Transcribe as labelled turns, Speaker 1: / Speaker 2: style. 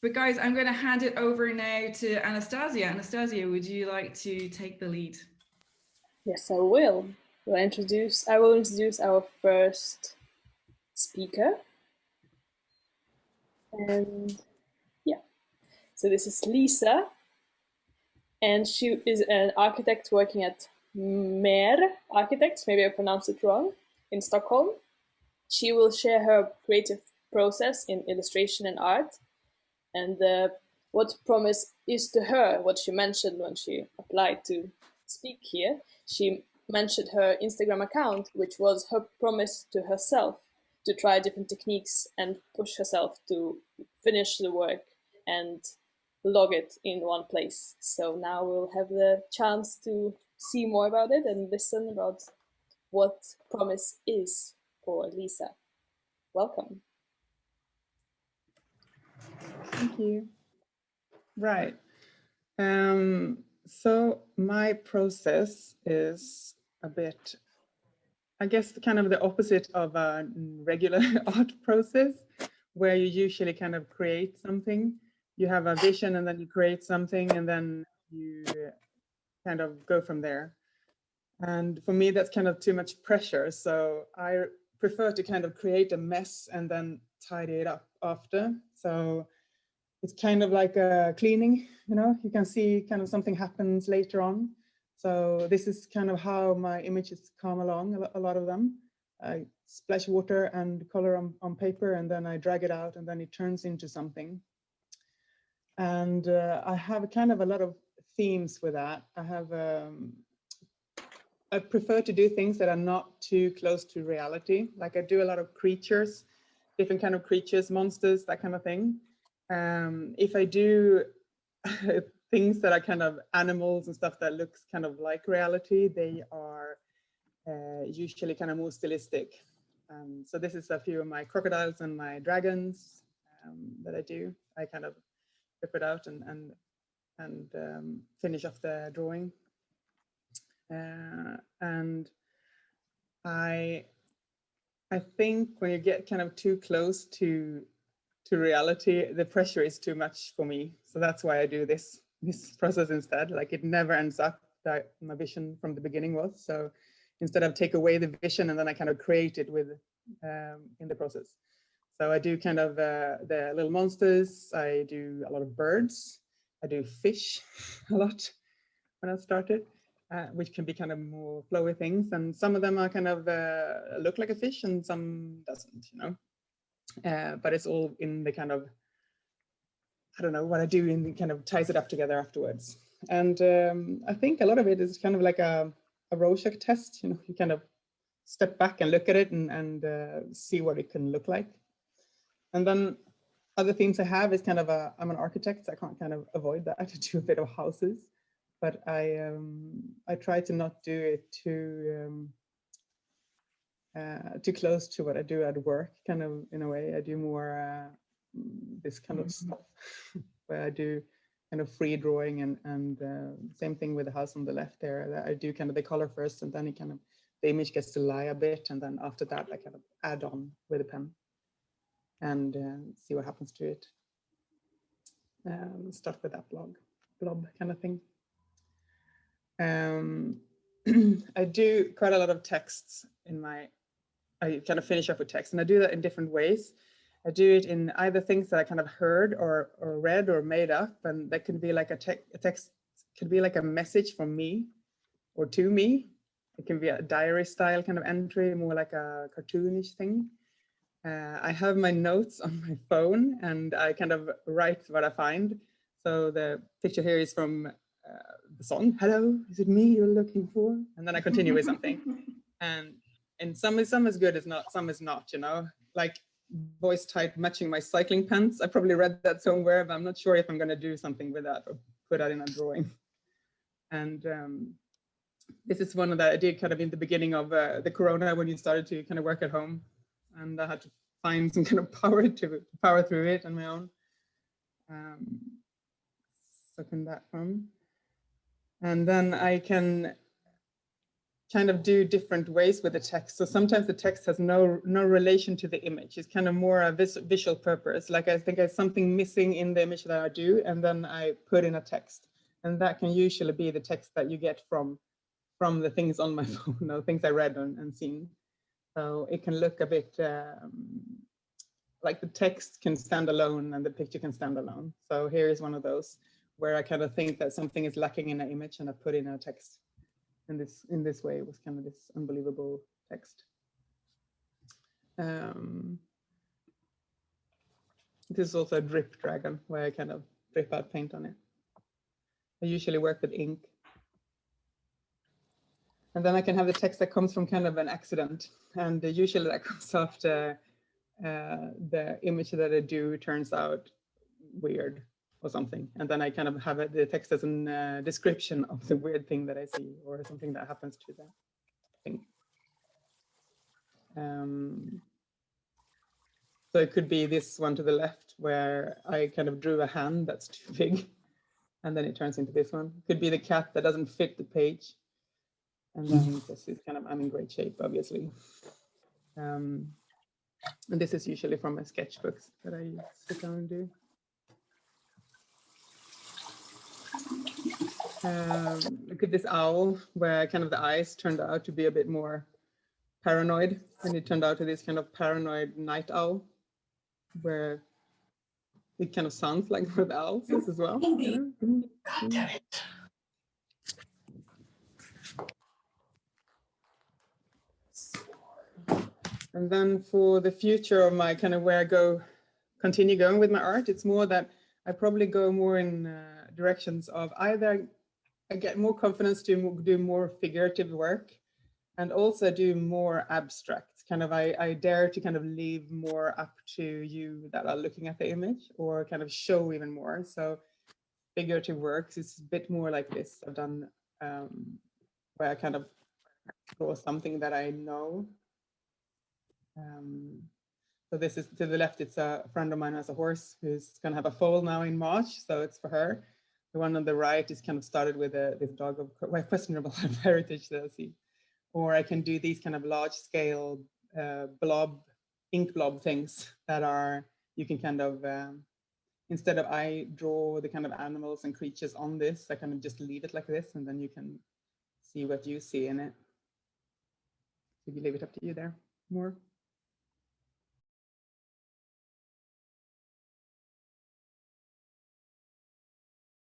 Speaker 1: But guys, I'm going to hand it over now to Anastasia. Anastasia, would you like to take the lead?
Speaker 2: Yes, I will. I will introduce our first speaker. And yeah, so this is Lisa, and she is an architect working at Mer Architects, maybe I pronounced it wrong, in Stockholm. She will share her creative process in illustration and art, and what promise is to her, what she mentioned when she applied to speak here. She mentioned her Instagram account, which was her promise to herself to try different techniques and push herself to finish the work and log it in one place. So now we'll have the chance to see more about it and listen about what promise is for Lisa. Welcome.
Speaker 3: Thank you. Right. So my process is a bit, I guess, kind of the opposite of a regular art process, where you usually kind of create something. You have a vision and then you create something and then you kind of go from there. And for me, that's kind of too much pressure. So I prefer to kind of create a mess and then tidy it up after. So it's kind of like a cleaning, you know, you can see kind of something happens later on. So this is kind of how my images come along, a lot of them. I splash water and color on paper, and then I drag it out, and then it turns into something. And I have kind of a lot of themes with that. I prefer to do things that are not too close to reality. Like I do a lot of creatures, different kind of creatures, monsters, that kind of thing. If I do things that are kind of animals and stuff that looks kind of like reality, they are usually kind of more stylistic. So this is a few of my crocodiles and my dragons that I do. I kind of rip it out and finish off the drawing. And I think when you get kind of too close to reality, the pressure is too much for me. So that's why I do this process instead. Like it never ends up that my vision from the beginning was. So instead of take away the vision and then I kind of create it with in the process. So I do kind of the little monsters. I do a lot of birds. I do fish a lot when I started. Which can be kind of more flowy things, and some of them are kind of look like a fish, and some doesn't, you know. But it's all in the kind of, I don't know what I do, in kind of ties it up together afterwards. And I think a lot of it is kind of like a Rorschach test. You know, you kind of step back and look at it and see what it can look like. And then other themes I have is kind of I'm an architect, so I can't kind of avoid that. I do a bit of houses. But I try to not do it too close to what I do at work. Kind of in a way, I do more this kind of stuff where I do kind of free drawing and same thing with the house on the left there. I do kind of the color first, and then it kind of the image gets to lie a bit, and then after that I kind of add on with a pen and see what happens to it. Start with that blob kind of thing. I do quite a lot of texts I kind of finish off with text, and I do that in different ways. I do it in either things that I kind of heard or read or made up, and that can be like a text could be like a message from me or to me. It can be a diary style kind of entry, more like a cartoonish thing. I have my notes on my phone, and I kind of write what I find. So the picture here is from the song, "Hello, is it me you're looking for?" And then I continue with something. And some is good, some is not, you know, like voice type matching my cycling pants. I probably read that somewhere, but I'm not sure if I'm going to do something with that or put that in a drawing. And this is one that I did kind of in the beginning of the corona, when you started to kind of work at home, and I had to find some kind of power to power through it on my own. So can that one. And then I can kind of do different ways with the text. So sometimes the text has no relation to the image. It's kind of more a visual purpose. Like I think there's something missing in the image that I do, and then I put in a text. And that can usually be the text that you get from the things on my phone, or things I read and seen. So it can look a bit like the text can stand alone and the picture can stand alone. So here is one of those where I kind of think that something is lacking in an image and I put in a text. In this way, it was kind of this unbelievable text. This is also a drip dragon where I kind of drip out paint on it. I usually work with ink. And then I can have the text that comes from kind of an accident. And usually that comes after the image that I do turns out weird or something. And then I kind of have the text as a description of the weird thing that I see or something that happens to that thing. So it could be this one to the left where I kind of drew a hand that's too big and then it turns into this one. It could be the cat that doesn't fit the page. And then this is kind of, I'm in great shape, obviously. And this is usually from my sketchbooks that I sit down and do. Look at this owl where kind of the eyes turned out to be a bit more paranoid, and it turned out to this kind of paranoid night owl where it kind of sounds like with owls as well. You know? God damn it. And then for the future of my kind of where I continue going with my art, it's more that I probably go more in directions of either I get more confidence to do more figurative work and also do more abstract. Kind of I dare to kind of leave more up to you that are looking at the image or kind of show even more. So figurative works is a bit more like this. I've done where I kind of draw something that I know. So this is to the left, it's a friend of mine who has a horse who's going to have a foal now in March. So it's for her. The one on the right is kind of started with this dog of quite questionable heritage that I see. Or I can do these kind of large scale ink blob things that are, you can kind of, instead of I draw the kind of animals and creatures on this, I kind of just leave it like this and then you can see what you see in it. So you leave it up to you there more.